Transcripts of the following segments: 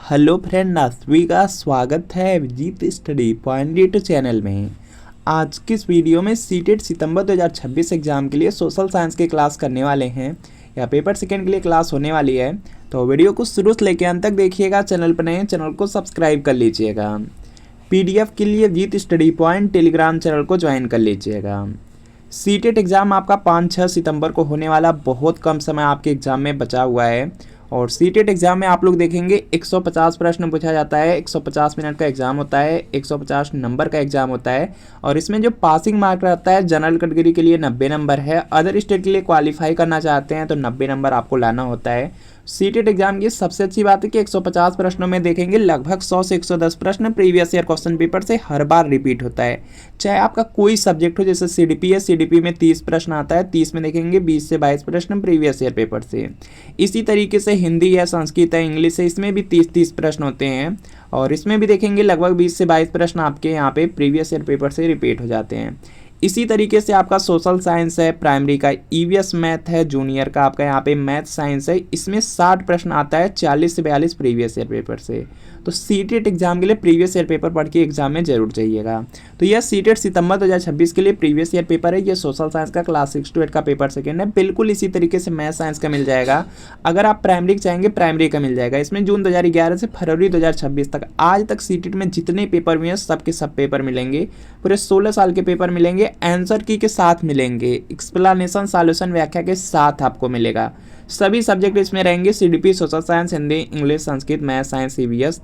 Hello friend, आप सभी का स्वागत है Vijit study point YouTube channel में। आज की इस वीडियो में सीटेट सितंबर 2026 एग्जाम के लिए सोशल साइंस की क्लास करने वाले हैं या पेपर सेकंड के लिए क्लास होने वाली है। तो वीडियो को शुरू से लेकर अंत तक देखिएगा। चैनल पर नए हैं, चैनल को सब्सक्राइब कर लीजिएगा। पीडीएफ के लिए Vijit study point Telegram channel को ज्वाइन कर लीजिएगा। सीटेट एग्ज़ाम आपका 5-6 सितंबर को होने वाला, बहुत कम समय आपके एग्ज़ाम में बचा हुआ है। और सीटेट एग्ज़ाम में आप लोग देखेंगे 150 प्रश्न पूछा जाता है, 150 मिनट का एग्ज़ाम होता है, 150 नंबर का एग्ज़ाम होता है। और इसमें जो पासिंग मार्क रहता है, जनरल कैटेगरी के लिए 90 नंबर है, अदर स्टेट के लिए क्वालिफाई करना चाहते हैं तो 90 नंबर आपको लाना होता है। सीटेट एग्जाम की सबसे अच्छी बात है कि 150 प्रश्नों में देखेंगे लगभग 100 से 110 प्रश्न प्रीवियस ईयर क्वेश्चन पेपर से हर बार रिपीट होता है। चाहे आपका कोई सब्जेक्ट हो, जैसे सीडीपी है, सीडीपी में 30 प्रश्न आता है, 30 में देखेंगे 20 से 22 प्रश्न प्रीवियस ईयर पेपर से। इसी तरीके से हिंदी है, संस्कृत है, इंग्लिश है, इसमें भी 30-30 प्रश्न होते हैं और इसमें भी देखेंगे लगभग 20 से 22 प्रश्न आपके यहाँ पे प्रीवियस ईयर पेपर से रिपीट हो जाते हैं। इसी तरीके से आपका सोशल साइंस है, प्राइमरी का ईवीएस मैथ है, जूनियर का आपका यहाँ पे मैथ साइंस है, इसमें 60 प्रश्न आता है 40 से 42 प्रीवियस ईयर पेपर से। तो सीटेट एग्जाम के लिए प्रीवियस ईयर पेपर पढ़ के एग्जाम में जरूर जाइएगा। तो यह सीटेट सितंबर 2026 के लिए प्रीवियस ईयर पेपर है। ये सोशल साइंस का क्लास 6 to 8 का पेपर सेकेंड है। बिल्कुल इसी तरीके से मैथ साइंस का मिल जाएगा। अगर आप प्राइमरी चाहेंगे प्राइमरी का मिल जाएगा। इसमें जून 2011 से फरवरी 2026 तक आज तक सीटेट में जितने पेपर हुए हैं सबके सब पेपर मिलेंगे। पूरे 16 साल के पेपर मिलेंगे, आंसर की के साथ मिलेंगे, एक्सप्लेनेशन सॉल्यूशन व्याख्या के साथ आपको मिलेगा। सभी सब्जेक्ट इसमें रहेंगे, CDP, social science, Hindi, English, Sanskrit, math science, EVS.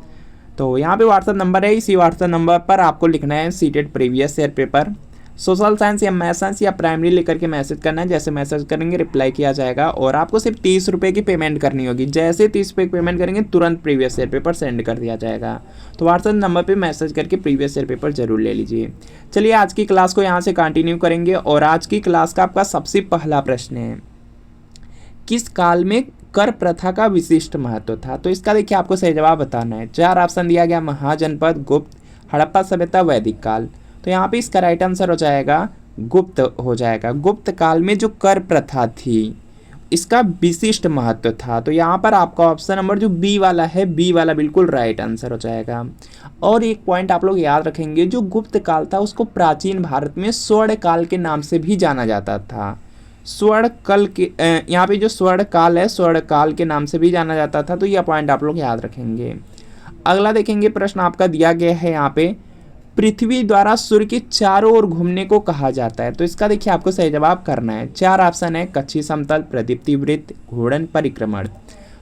तो यहाँ पे व्हाट्सएप नंबर है, इसी व्हाट्सएप नंबर पर आपको लिखना है CTET previous year paper, social science या मैथ साइंस या प्राइमरी लेकर के मैसेज करना है। जैसे मैसेज करेंगे रिप्लाई किया जाएगा और आपको सिर्फ 30 रुपये की पेमेंट करनी होगी। जैसे 30 रुपये की पेमेंट करेंगे तुरंत प्रीवियस ईयर पेपर सेंड कर दिया जाएगा। तो व्हाट्सएप नंबर पे मैसेज करके प्रीवियस ईयर पेपर जरूर ले लीजिए। चलिए आज की क्लास को यहाँ से कंटिन्यू करेंगे और आज की क्लास का आपका सबसे पहला प्रश्न है, किस काल में कर प्रथा का विशिष्ट महत्व था? तो इसका देखिए आपको सही जवाब बताना है। 4 ऑप्शन दिया गया, महाजनपद, गुप्त, हड़प्पा सभ्यता, वैदिक काल। तो यहाँ पे इसका राइट आंसर हो जाएगा गुप्त हो जाएगा। गुप्त काल में जो कर प्रथा थी इसका विशिष्ट महत्व था। तो यहाँ पर आपका ऑप्शन नंबर जो बी वाला है, बी वाला बिल्कुल राइट आंसर हो जाएगा। और एक पॉइंट आप लोग याद रखेंगे, जो गुप्त काल था उसको प्राचीन भारत में स्वर्ण काल के नाम से भी जाना जाता था। स्वर्ण काल के यहाँ पे जो स्वर्ण काल है, स्वर्ण काल के नाम से भी जाना जाता था। तो यह पॉइंट आप लोग याद रखेंगे। अगला देखेंगे प्रश्न आपका दिया गया है यहाँ पे, पृथ्वी द्वारा सूर्य के चारों ओर घूमने को कहा जाता है। तो इसका देखिए आपको सही जवाब करना है। 4 ऑप्शन है, कक्षीय समतल, प्रदीप्ति वृत्त, घूर्णन, परिक्रमण।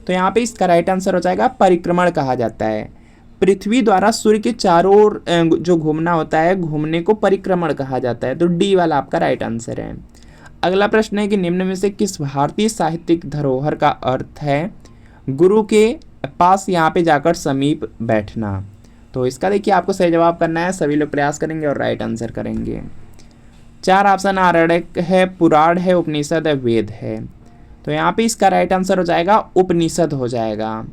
तो यहाँ पे इसका राइट आंसर हो जाएगा परिक्रमण कहा जाता है। पृथ्वी द्वारा सूर्य के चारों ओर जो घूमना होता है, घूमने को परिक्रमण कहा जाता है। तो डी वाला आपका राइट आंसर है। अगला प्रश्न है कि निम्न में से किस भारतीय साहित्यिक धरोहर का अर्थ है गुरु के पास यहाँ पे जाकर समीप बैठना? तो इसका देखिए आपको सही जवाब करना है। सभी लोग प्रयास करेंगे और राइट आंसर करेंगे। 4 ऑप्शन आरण्यक है, पुराण है, उपनिषद है, वेद है। तो यहाँ पे इसका राइट आंसर हो जाएगा उपनिषद हो जाएगा।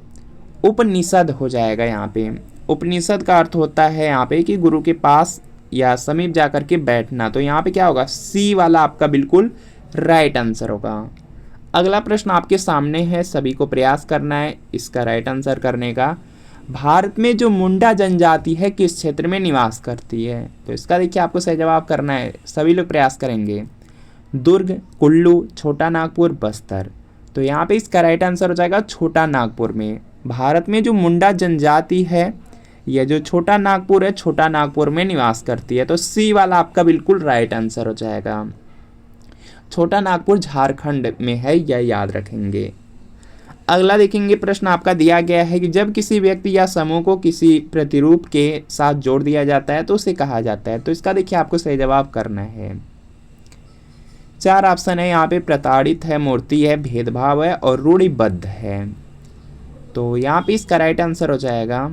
उपनिषद हो जाएगा। यहाँ पे उपनिषद का अर्थ होता है यहाँ पे कि गुरु के पास या समीप जाकर के बैठना। तो यहाँ पे क्या होगा, सी वाला आपका बिल्कुल राइट आंसर होगा। अगला प्रश्न आपके सामने है, सभी को प्रयास करना है इसका राइट आंसर करने का। भारत में जो मुंडा जनजाति है किस क्षेत्र में निवास करती है? तो इसका देखिए आपको सही जवाब करना है। सभी लोग प्रयास करेंगे। दुर्ग, कुल्लू, छोटा नागपुर, बस्तर। तो यहाँ पे इसका राइट आंसर हो जाएगा छोटा नागपुर में। भारत में जो मुंडा जनजाति है, यह जो छोटा नागपुर है, छोटा नागपुर में निवास करती है। तो सी वाला आपका बिल्कुल राइट आंसर हो जाएगा। छोटा नागपुर झारखंड में है, यह याद रखेंगे। अगला देखेंगे प्रश्न आपका दिया गया है कि जब किसी व्यक्ति या समूह को किसी प्रतिरूप के साथ जोड़ दिया जाता है तो उसे कहा जाता है। तो इसका देखिए आपको सही जवाब करना है। 4 ऑप्शन है यहाँ पे, प्रताड़ित है, मूर्ति है, भेदभाव है और रूढ़िबद्ध है। तो यहाँ पे इसका राइट आंसर हो जाएगा,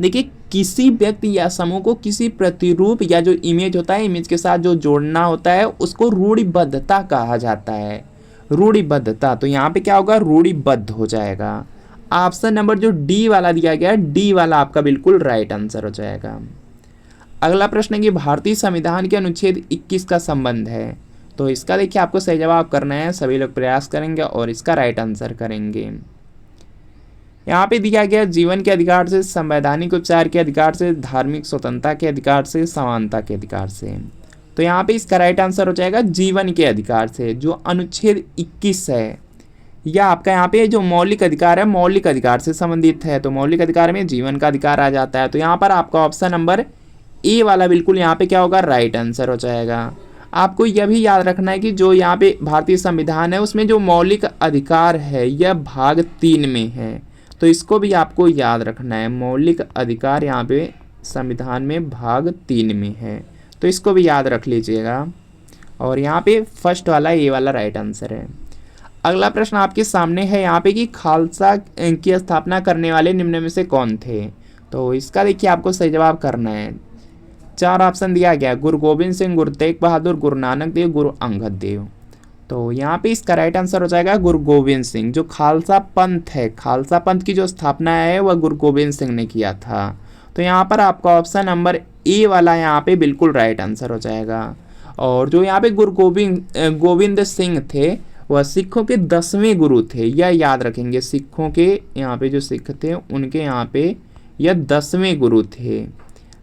देखिए किसी व्यक्ति या समूह को किसी प्रतिरूप या जो इमेज होता है, इमेज के साथ जो जोड़ना होता है उसको रूढ़िबद्धता कहा जाता है। रूढ़िबद्धता। तो यहाँ पे क्या होगा, रूढ़िबद्ध हो जाएगा। ऑप्शन नंबर जो डी वाला दिया गया है, डी वाला आपका बिल्कुल राइट आंसर हो जाएगा। अगला प्रश्न है कि भारतीय संविधान के अनुच्छेद 21 का संबंध है। तो इसका देखिए आपको सही जवाब करना है। सभी लोग प्रयास करेंगे और इसका राइट आंसर करेंगे। यहाँ पे दिया गया जीवन के अधिकार से, संवैधानिक उपचार के अधिकार से, धार्मिक स्वतंत्रता के अधिकार से, समानता के अधिकार से। तो यहाँ पे इसका राइट आंसर हो जाएगा जीवन के अधिकार से, जो अनुच्छेद 21 है। या आपका यहाँ पे जो मौलिक अधिकार है मौलिक अधिकार से संबंधित है, तो मौलिक अधिकार में जीवन का अधिकार आ जाता है। तो यहाँ पर आपका ऑप्शन नंबर ए वाला बिल्कुल यहाँ पे क्या होगा, राइट आंसर हो जाएगा। आपको यह भी याद रखना है कि जो यहाँ पे भारतीय संविधान है उसमें जो मौलिक अधिकार है यह भाग 3 में है, तो इसको भी आपको याद रखना है। मौलिक अधिकार यहाँ पे संविधान में भाग 3 में है, तो इसको भी याद रख लीजिएगा। और यहाँ पे फर्स्ट वाला ए वाला राइट आंसर है। अगला प्रश्न आपके सामने है यहाँ पे कि खालसा की स्थापना करने वाले निम्न में से कौन थे। तो इसका देखिए आपको सही जवाब करना है। 4 ऑप्शन दिया गया, गुरु गोविंद सिंह, गुरु तेग बहादुर, गुरु नानक देव, गुरु अंगद देव। तो यहाँ पे इसका राइट आंसर हो जाएगा गुरु गोविंद सिंह। जो खालसा पंथ है, खालसा पंथ की जो स्थापना है वह गुरु गोविंद सिंह ने किया था। तो यहाँ पर आपका ऑप्शन नंबर ए वाला यहाँ पे बिल्कुल राइट आंसर हो जाएगा। और जो यहाँ पे गुरु गोविंद सिंह थे वह सिखों के 10वें गुरु थे, यह याद रखेंगे। सिखों के यहाँ पे जो सिख थे उनके यहाँ पे यह 10वें गुरु थे।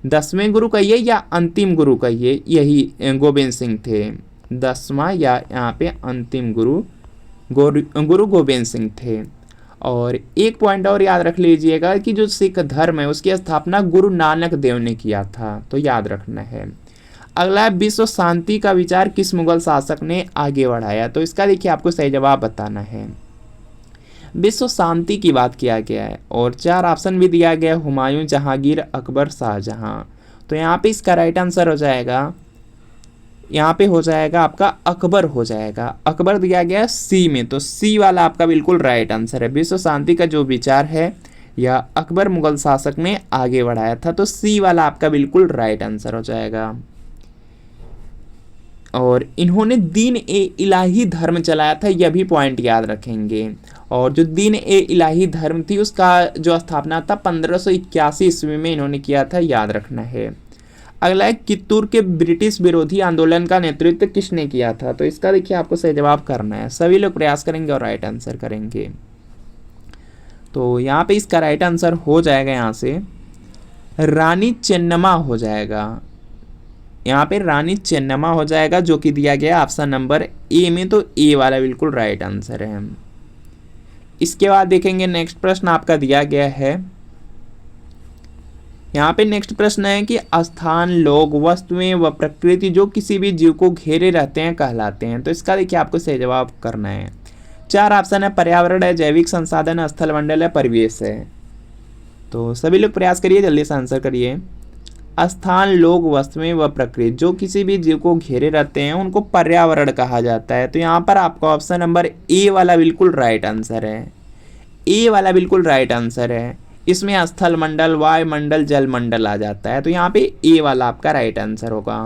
10वें गुरु कहिए या अंतिम गुरु कहिए, यही गोविंद सिंह थे। 10वां या यहाँ पे अंतिम गुरु गुरु गोविंद सिंह थे। और एक पॉइंट और याद रख लीजिएगा कि जो सिख धर्म है उसकी स्थापना गुरु नानक देव ने किया था, तो याद रखना है। अगला है विश्व शांति का विचार किस मुगल शासक ने आगे बढ़ाया। तो इसका देखिए आपको सही जवाब बताना है। विश्व शांति की बात किया गया है और 4 ऑप्शन भी दिया गया, हुमायूं, जहांगीर, अकबर, शाहजहां। तो यहाँ पे इसका राइट आंसर हो जाएगा, यहाँ पे हो जाएगा आपका अकबर हो जाएगा। अकबर दिया गया सी में, तो सी वाला आपका बिल्कुल राइट आंसर है। विश्व शांति का जो विचार है यह अकबर मुगल शासक ने आगे बढ़ाया था, तो सी वाला आपका बिल्कुल राइट आंसर हो जाएगा। और इन्होंने दीन ए इलाही धर्म चलाया था, यह भी पॉइंट याद रखेंगे। और जो दीन ए इलाही धर्म थी उसका जो स्थापना था 1581 ईस्वी में इन्होंने किया था, याद रखना है। अगला है कित्तूर के ब्रिटिश विरोधी आंदोलन का नेतृत्व किसने किया था। तो इसका देखिए आपको सही जवाब करना है। सभी लोग प्रयास करेंगे और राइट आंसर करेंगे। तो यहाँ पे इसका राइट आंसर हो जाएगा यहाँ से रानी चेन्नम्मा हो जाएगा। यहाँ पे रानी चेन्नम्मा हो जाएगा, जो कि दिया गया ऑप्शन नंबर ए में, तो ए वाला बिल्कुल राइट आंसर है। इसके बाद देखेंगे नेक्स्ट प्रश्न आपका दिया गया है। यहाँ पे नेक्स्ट प्रश्न है कि स्थान, लोग, वस्तुएं व प्रकृति जो किसी भी जीव को घेरे रहते हैं कहलाते हैं। तो इसका देखिए आपको सही जवाब करना है। 4 ऑप्शन है, पर्यावरण है, जैविक संसाधन है, स्थल मंडल है, परिवेश है। तो सभी लोग प्रयास करिए, जल्दी से आंसर करिए। स्थान, लोग, वस्तुएं व प्रकृति जो किसी भी जीव को घेरे रहते हैं उनको पर्यावरण कहा जाता है। तो यहाँ पर आपका ऑप्शन नंबर ए वाला बिल्कुल राइट आंसर है। ए वाला बिल्कुल राइट आंसर है। इसमें स्थल मंडल, वायुमंडल, जल मंडल आ जाता है, तो यहाँ पे ए वाला आपका राइट आंसर होगा।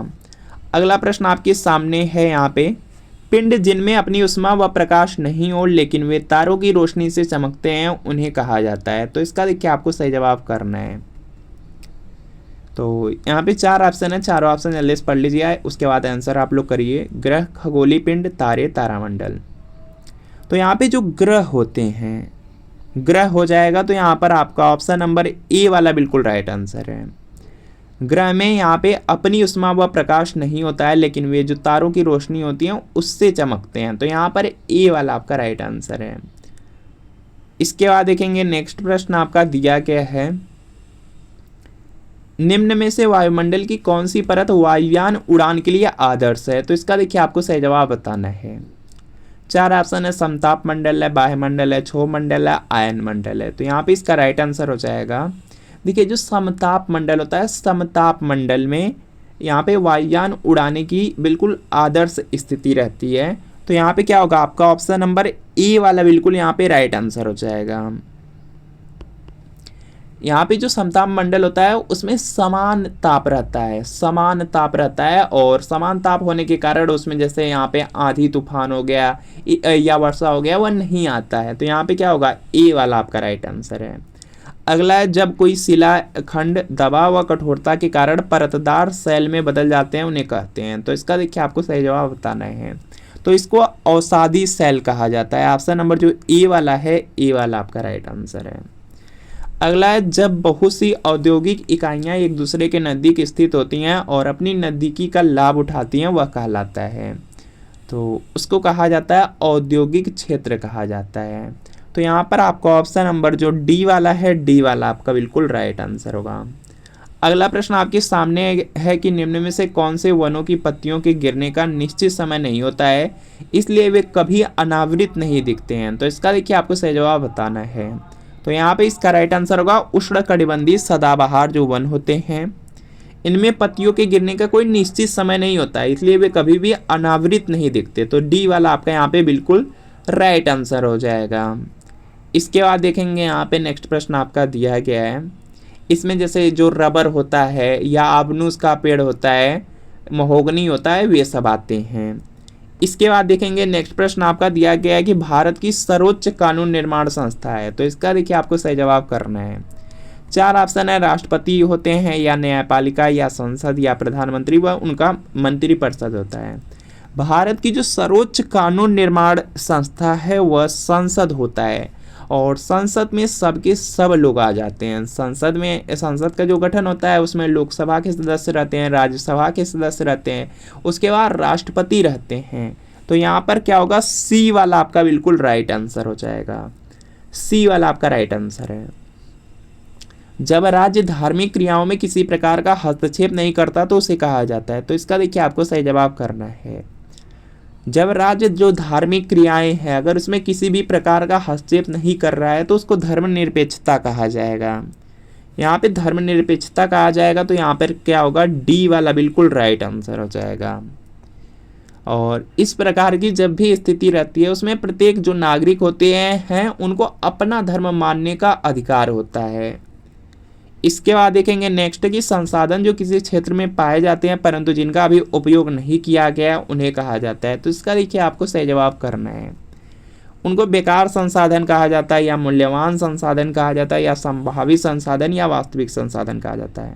अगला प्रश्न आपके सामने है यहाँ पे, पिंड जिनमें अपनी उष्मा व प्रकाश नहीं हो लेकिन वे तारों की रोशनी से चमकते हैं उन्हें कहा जाता है। तो इसका देखिए आपको सही जवाब करना है। तो यहाँ पे 4 ऑप्शन है, चारों ऑप्शन जल्दी से पढ़ लीजिए, उसके बाद आंसर आप लोग करिए। ग्रह, खगोलीय पिंड, तारे, तारामंडल। तो यहाँ पे जो ग्रह होते हैं, ग्रह हो जाएगा, तो यहाँ पर आपका ऑप्शन नंबर ए वाला बिल्कुल राइट आंसर है। ग्रह में यहाँ पे अपनी उष्मा व प्रकाश नहीं होता है लेकिन वे जो तारों की रोशनी होती है उससे चमकते हैं, तो यहाँ पर ए वाला आपका राइट आंसर है। इसके बाद देखेंगे नेक्स्ट प्रश्न आपका दिया गया है, निम्न में से वायुमंडल की कौन सी परत वायुयान उड़ान के लिए आदर्श है। तो इसका देखिए आपको सही जवाब बताना है। 4 ऑप्शन है, समताप मंडल है, बाह्य मंडल है, क्षोभ मंडल है, आयन मंडल है। तो यहाँ पे इसका राइट आंसर हो जाएगा, देखिए जो समताप मंडल होता है, समताप मंडल में यहाँ पे वायुयान उड़ाने की बिल्कुल आदर्श स्थिति रहती है। तो यहाँ पे क्या होगा, आपका ऑप्शन नंबर ए वाला बिल्कुल यहाँ पे राइट आंसर हो जाएगा। यहाँ पे जो समताप मंडल होता है उसमें समान ताप रहता है, समान ताप रहता है, और समान ताप होने के कारण उसमें जैसे यहाँ पे आंधी तूफान हो गया या वर्षा हो गया वह नहीं आता है। तो यहाँ पे क्या होगा, ए वाला आपका राइट आंसर है। अगला है, जब कोई शिला खंड दबाव व कठोरता के कारण परतदार सेल में बदल जाते हैं उन्हें कहते हैं। तो इसका देखिए आपको सही जवाब बताना है। तो इसको अवसादी सेल कहा जाता है। ऑप्शन नंबर जो ए वाला है, ए वाला आपका राइट आंसर है। अगला है जब बहुत सी औद्योगिक इकाइयां एक दूसरे के नज़दीक स्थित होती हैं और अपनी नज़दीकी का लाभ उठाती हैं, वह कहलाता है। तो उसको कहा जाता है औद्योगिक क्षेत्र कहा जाता है। तो यहाँ पर आपका ऑप्शन नंबर जो डी वाला है, डी वाला आपका बिल्कुल राइट आंसर होगा। अगला प्रश्न आपके सामने है कि निम्न में से कौन से वनों की पत्तियों के गिरने का निश्चित समय नहीं होता है, इसलिए वे कभी अनावृत नहीं दिखते हैं। तो इसका देखिए आपको सही जवाब बताना है। तो यहाँ पे इसका राइट आंसर होगा उष्णकटिबंधीय सदाबहार जो वन होते हैं, इनमें पत्तियों के गिरने का कोई निश्चित समय नहीं होता है, इसलिए वे कभी भी अनावृत नहीं दिखते। तो डी वाला आपका यहाँ पे बिल्कुल राइट आंसर हो जाएगा। इसके बाद देखेंगे यहाँ पे नेक्स्ट प्रश्न आपका दिया गया है, इसमें जैसे जो रबर होता है या आबनूस का पेड़ होता है, महोगनी होता है, वे सब आते हैं। इसके बाद देखेंगे नेक्स्ट प्रश्न आपका दिया गया है कि भारत की सर्वोच्च कानून निर्माण संस्था है। तो इसका देखिए आपको सही जवाब करना है। 4 ऑप्शन है, राष्ट्रपति होते हैं या न्यायपालिका या संसद या प्रधानमंत्री व उनका मंत्रिपरिषद होता है। भारत की जो सर्वोच्च कानून निर्माण संस्था है वह संसद होता है और संसद में सबके सब लोग आ जाते हैं। संसद का जो गठन होता है उसमें लोकसभा के सदस्य रहते हैं, राज्यसभा के सदस्य रहते हैं, उसके बाद राष्ट्रपति रहते हैं। तो यहाँ पर क्या होगा, सी वाला आपका बिल्कुल राइट आंसर हो जाएगा। सी वाला आपका राइट आंसर है। जब राज्य धार्मिक क्रियाओं में किसी प्रकार का हस्तक्षेप नहीं करता तो उसे कहा जाता है। तो इसका देखिए आपको सही जवाब करना है। जब राज्य जो धार्मिक क्रियाएं हैं अगर उसमें किसी भी प्रकार का हस्तक्षेप नहीं कर रहा है तो उसको धर्मनिरपेक्षता कहा जाएगा। यहाँ पे धर्मनिरपेक्षता कहा जाएगा। तो यहाँ पर क्या होगा, डी वाला बिल्कुल राइट आंसर हो जाएगा। और इस प्रकार की जब भी स्थिति रहती है उसमें प्रत्येक जो नागरिक होते हैं उनको अपना धर्म मानने का अधिकार होता है। इसके बाद देखेंगे नेक्स्ट कि संसाधन जो किसी क्षेत्र में पाए जाते हैं परंतु जिनका अभी उपयोग नहीं किया गया उन्हें कहा जाता है। तो इसका देखिए आपको सही जवाब करना है। उनको बेकार संसाधन कहा जाता है या मूल्यवान संसाधन कहा जाता है या संभावित संसाधन या वास्तविक संसाधन कहा जाता है।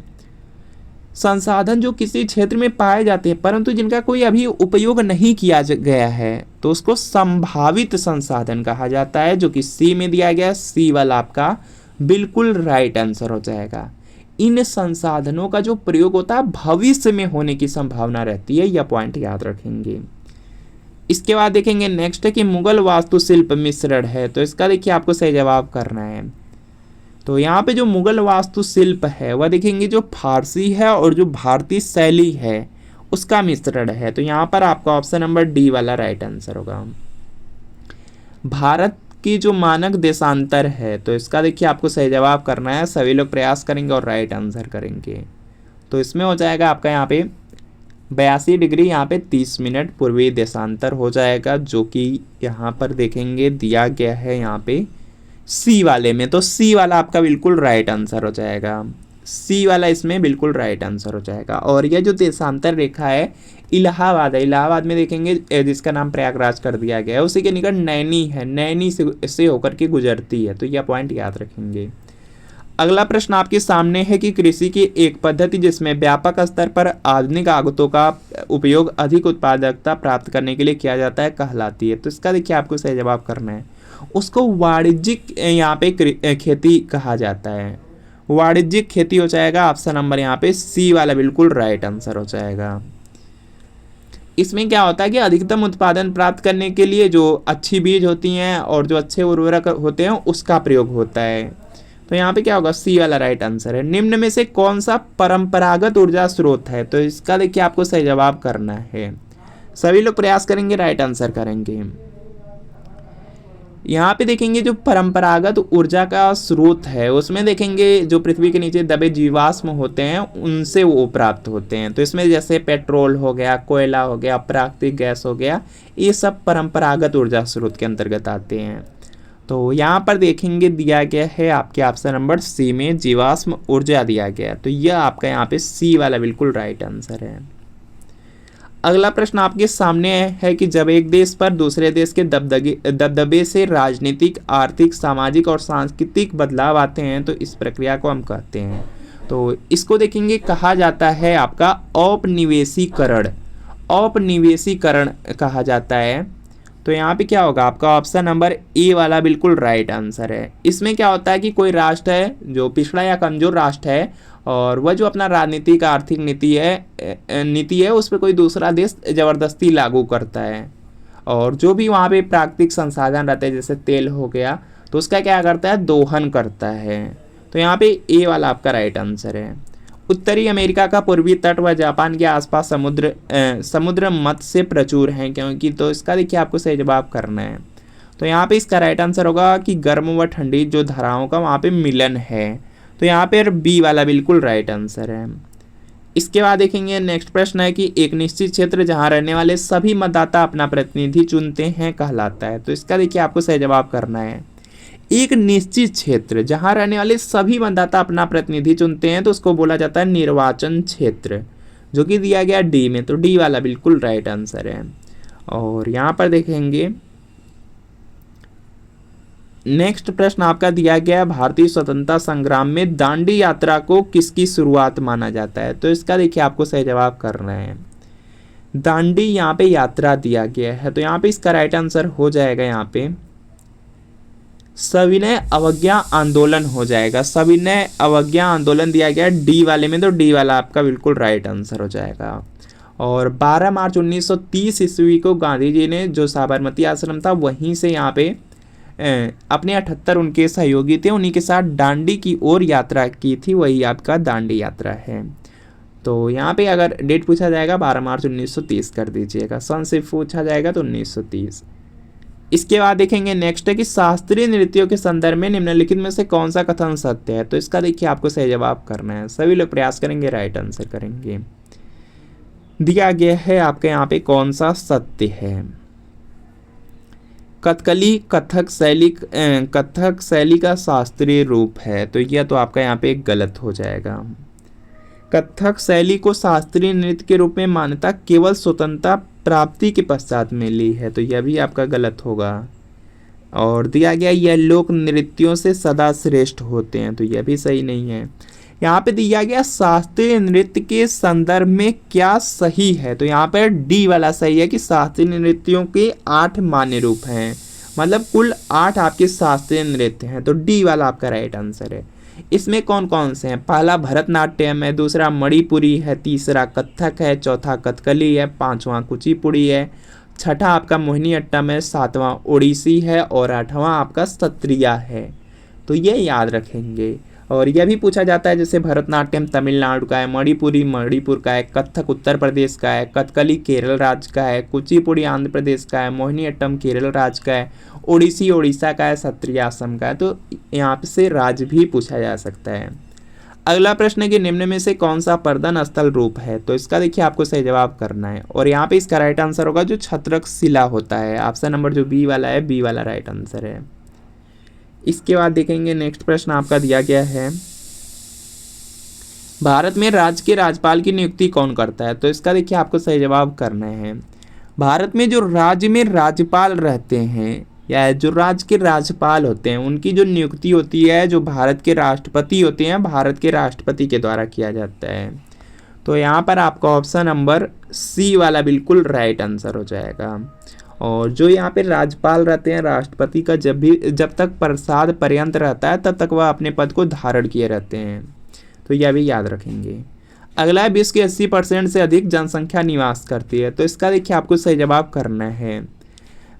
संसाधन जो किसी क्षेत्र में पाए जाते हैं परंतु जिनका कोई अभी उपयोग नहीं किया गया है तो उसको संभावित संसाधन कहा जाता है, जो कि सी में दिया गया। सी वाला आपका बिल्कुल राइट आंसर हो जाएगा। इन संसाधनों का जो प्रयोग होता है भविष्य में होने की संभावना रहती है, यह पॉइंट याद रखेंगे। इसके बाद देखेंगे नेक्स्ट है कि मुगल वास्तुशिल्प मिश्रण है। तो इसका देखिए आपको सही जवाब करना है। तो यहाँ पे जो मुगल वास्तुशिल्प है वह देखेंगे जो फारसी है और जो भारतीय शैली है उसका मिश्रण है। तो यहाँ पर आपका ऑप्शन नंबर डी वाला राइट आंसर होगा। भारत की जो मानक देशांतर है तो इसका देखिए आपको सही जवाब करना है। सभी लोग प्रयास करेंगे और राइट आंसर करेंगे। तो इसमें हो जाएगा आपका यहाँ पे 82 डिग्री, यहाँ पे 30 मिनट पूर्वी देशांतर हो जाएगा, जो कि यहाँ पर देखेंगे दिया गया है यहाँ पे सी वाले में। तो सी वाला आपका बिल्कुल राइट आंसर हो जाएगा। सी वाला इसमें बिल्कुल राइट आंसर हो जाएगा। और यह जो देशांतर रेखा है इलाहाबाद है, इलाहाबाद में देखेंगे जिसका नाम प्रयागराज कर दिया गया है, उसी के निकट नैनी है, नैनी से होकर के गुजरती है। तो यह पॉइंट याद रखेंगे। अगला प्रश्न आपके सामने है कि कृषि की एक पद्धति जिसमें व्यापक स्तर पर आधुनिक आगतों का उपयोग अधिक उत्पादकता प्राप्त करने के लिए किया जाता है कहलाती है। तो इसका देखिए आपको सही जवाब करना है। उसको वाणिज्यिक यहाँ पे खेती कहा जाता है। वाणिज्यिक खेती हो जाएगा। ऑप्शन नंबर यहाँ पे सी वाला बिल्कुल राइट आंसर हो जाएगा। इसमें क्या होता है कि अधिकतम उत्पादन प्राप्त करने के लिए जो अच्छी बीज होती हैं और जो अच्छे उर्वरक होते हैं उसका प्रयोग होता है। तो यहाँ पे क्या होगा, सी वाला राइट आंसर है। निम्न में से कौन सा परंपरागत ऊर्जा स्रोत है? तो इसका देखिए आपको सही जवाब करना है। सभी लोग प्रयास करेंगे, राइट आंसर करेंगे। यहाँ पे देखेंगे जो परंपरागत ऊर्जा का स्रोत है उसमें देखेंगे जो पृथ्वी के नीचे दबे जीवाश्म होते हैं उनसे वो प्राप्त होते हैं। तो इसमें जैसे पेट्रोल हो गया, कोयला हो गया, प्राकृतिक गैस हो गया, ये सब परंपरागत ऊर्जा स्रोत के अंतर्गत आते हैं। तो यहाँ पर देखेंगे दिया गया है आपके ऑप्शन नंबर सी में जीवाश्म ऊर्जा दिया गया। तो यह आपका यहाँ पे सी वाला बिल्कुल राइट आंसर है। अगला प्रश्न आपके सामने है कि जब एक देश पर दूसरे देश के दबदबे से राजनीतिक, आर्थिक, सामाजिक और सांस्कृतिक बदलाव आते हैं तो इस प्रक्रिया को हम कहते हैं। तो इसको देखेंगे कहा जाता है आपका औपनिवेशीकरण। औपनिवेशीकरण कहा जाता है। तो यहाँ पे क्या होगा, आपका ऑप्शन नंबर ए वाला बिल्कुल राइट आंसर है। इसमें क्या होता है कि कोई राष्ट्र है जो पिछड़ा या कमजोर राष्ट्र है और वह जो अपना राजनीतिक आर्थिक नीति है उस पर कोई दूसरा देश ज़बरदस्ती लागू करता है, और जो भी वहाँ पे प्राकृतिक संसाधन रहते हैं जैसे तेल हो गया तो उसका क्या करता है, दोहन करता है। तो यहाँ पे ए वाला आपका राइट आंसर है। उत्तरी अमेरिका का पूर्वी तट व जापान के आसपास समुद्र मत्स्य से प्रचुर हैं क्योंकि, तो इसका देखिए आपको सही जवाब करना है। तो यहाँ पे इसका राइट आंसर होगा कि गर्म व ठंडी जो धाराओं का वहाँ पे मिलन है। तो यहाँ पे बी वाला बिल्कुल राइट आंसर है। इसके बाद देखेंगे नेक्स्ट प्रश्न है कि एक निश्चित क्षेत्र जहाँ रहने वाले सभी मतदाता अपना प्रतिनिधि चुनते हैं कहलाता है। तो इसका देखिए आपको सही जवाब करना है। एक निश्चित क्षेत्र जहां रहने वाले सभी मतदाता अपना प्रतिनिधि चुनते हैं तो उसको बोला जाता है निर्वाचन क्षेत्र, जो कि दिया गया डी में। तो डी वाला बिल्कुल राइट आंसर है। और यहां पर देखेंगे नेक्स्ट प्रश्न आपका दिया गया भारतीय स्वतंत्रता संग्राम में दांडी यात्रा को किसकी शुरुआत माना जाता है। तो इसका देखिए आपको सही जवाब करना है। दांडी यहाँ पे यात्रा दिया गया है, तो यहाँ पे इसका राइट आंसर हो जाएगा यहाँ पे सविनय अवज्ञा आंदोलन हो जाएगा। सविनय अवज्ञा आंदोलन दिया गया डी वाले में, तो डी वाला आपका बिल्कुल राइट आंसर हो जाएगा। और 12 मार्च 1930 ईस्वी को गांधी जी ने जो साबरमती आश्रम था वहीं से यहाँ पे अपने 78 उनके सहयोगी थे उन्हीं के साथ दांडी की ओर यात्रा की थी, वही आपका दांडी यात्रा है। तो यहाँ पे अगर डेट पूछा जाएगा 12 मार्च 1930 कर दीजिएगा, सन से पूछा जाएगा तो 1930। इसके बाद देखेंगे नेक्स्ट है कि शास्त्रीय नृत्यों के संदर्भ में निम्नलिखित में से कौन सा कथन सत्य है। तो इसका देखिए आपको सही जवाब करना है। सभी लोग प्रयास करेंगे, राइट आंसर करेंगे। दिया गया है आपके यहाँ पे कौन सा सत्य है। कथकली कथक शैली का शास्त्रीय रूप है, तो यह तो आपका यहाँ पे गलत हो जाएगा। कथक शैली को शास्त्रीय नृत्य के रूप में मान्यता केवल स्वतंत्रता प्राप्ति के पश्चात मिली है, तो यह भी आपका गलत होगा। और दिया गया यह लोक नृत्यों से सदा श्रेष्ठ होते हैं, तो यह भी सही नहीं है। यहाँ पे दिया गया शास्त्रीय नृत्य के संदर्भ में क्या सही है, तो यहाँ पर डी वाला सही है कि शास्त्रीय नृत्यों के 8 मान्य रूप हैं, मतलब कुल 8 आपके शास्त्रीय नृत्य हैं, तो डी वाला आपका राइट आंसर है। इसमें कौन कौन से हैं, पहला भरतनाट्यम है, दूसरा मणिपुरी है, तीसरा कथक है, चौथा कथकली है, पांचवा कुचिपुड़ी है, छठा आपका मोहिनीअट्टम है, सातवां ओडिसी है और आठवां आपका सत्रिया है। तो ये याद रखेंगे। और यह भी पूछा जाता है जैसे भरतनाट्यम तमिलनाडु का है, मणिपुरी मणिपुर का है, कथक उत्तर प्रदेश का है, कथकली केरल राज्य का है, कुचिपुड़ी आंध्र प्रदेश का है, मोहिनीअट्टम केरल राज्य का है, ओडिसी ओडिशा का है, सत्रिया असम का है। तो यहाँ से राज्य भी पूछा जा सकता है। अगला प्रश्न है कि निम्न में से कौन सा पर्यटन स्थल रूप है, तो इसका देखिए आपको सही जवाब करना है। और यहाँ पे इसका राइट आंसर होगा जो छत्रक शिला होता है, ऑप्शन नंबर जो बी वाला है, बी वाला राइट आंसर है। इसके बाद देखेंगे नेक्स्ट प्रश्न आपका दिया गया है भारत में राज्य के राज्यपाल की नियुक्ति कौन करता है, तो इसका देखिए आपको सही जवाब करना है। भारत में जो राज्य में राज्यपाल रहते हैं या जो राज्य के राज्यपाल होते हैं उनकी जो नियुक्ति होती है जो भारत के राष्ट्रपति होते हैं, भारत के राष्ट्रपति के द्वारा किया जाता है। तो यहाँ पर आपका ऑप्शन नंबर सी वाला बिल्कुल राइट आंसर हो जाएगा। और जो यहाँ पे राज्यपाल रहते हैं राष्ट्रपति का जब तक प्रसाद पर्यंत रहता है तब तक वह अपने पद को धारण किए रहते हैं, तो यह भी याद रखेंगे। अगला है विश्व की 80% से अधिक जनसंख्या निवास करती है, तो इसका देखिए आपको सही जवाब करना है।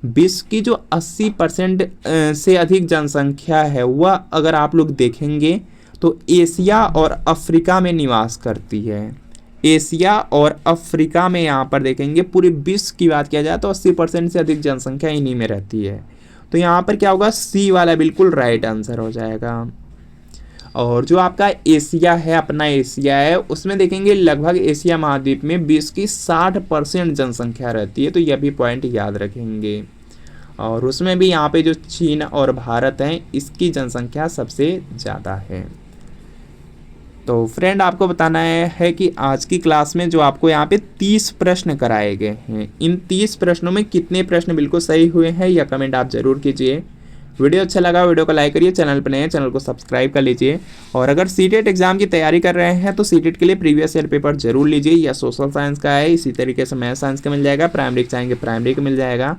विश्व की जो 80% से अधिक जनसंख्या है वह अगर आप लोग देखेंगे तो एशिया और अफ्रीका में निवास करती है। एशिया और अफ्रीका में यहाँ पर देखेंगे पूरे विश्व की बात किया जाए तो 80% से अधिक जनसंख्या इन्हीं में रहती है। तो यहाँ पर क्या होगा, सी वाला बिल्कुल राइट आंसर हो जाएगा। और जो आपका एशिया है, अपना एशिया है, उसमें देखेंगे लगभग एशिया महाद्वीप में विश्व की 60% जनसंख्या रहती है, तो यह भी पॉइंट याद रखेंगे। और उसमें भी यहाँ पे जो चीन और भारत हैं इसकी जनसंख्या सबसे ज़्यादा है। तो फ्रेंड आपको बताना है कि आज की क्लास में जो आपको यहाँ पे 30 प्रश्न कराए गए हैं, इन 30 प्रश्नों में कितने प्रश्न बिल्कुल सही हुए हैं यह कमेंट आप जरूर कीजिए। वीडियो अच्छा लगा वीडियो को लाइक करिए, चैनल पर नए हैं चैनल को सब्सक्राइब कर लीजिए। और अगर सीटेट एग्जाम की तैयारी कर रहे हैं तो सीटेट के लिए प्रीवियस ईयर पेपर जरूर लीजिए। यह सोशल साइंस का है, इसी तरीके से मैथ साइंस का मिल जाएगा, प्राइमरी चाहेंगे प्राइमरी का मिल जाएगा।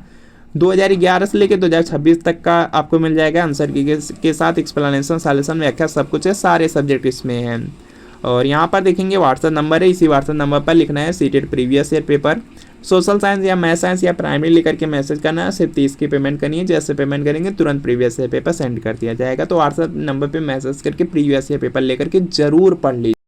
2011 से लेकर 2026 तक का आपको मिल जाएगा आंसर के साथ एक्सप्लेनेशन, सॉल्यूशन, व्याख्या सब कुछ है, सारे सब्जेक्ट इसमें हैं। और यहाँ पर देखेंगे व्हाट्सएप नंबर है, इसी व्हाट्सएप नंबर पर लिखना है CTET previous year paper, social science या मैथ साइंस या प्राइमरी लेकर के मैसेज करना है। सिर्फ 30 की पेमेंट करनी है, जैसे पेमेंट करेंगे तुरंत प्रीवियस ईयर पेपर सेंड कर दिया जाएगा। तो व्हाट्सएप नंबर पे मैसेज करके प्रीवियस ईयर पेपर लेकर के जरूर पढ़ लीजिए।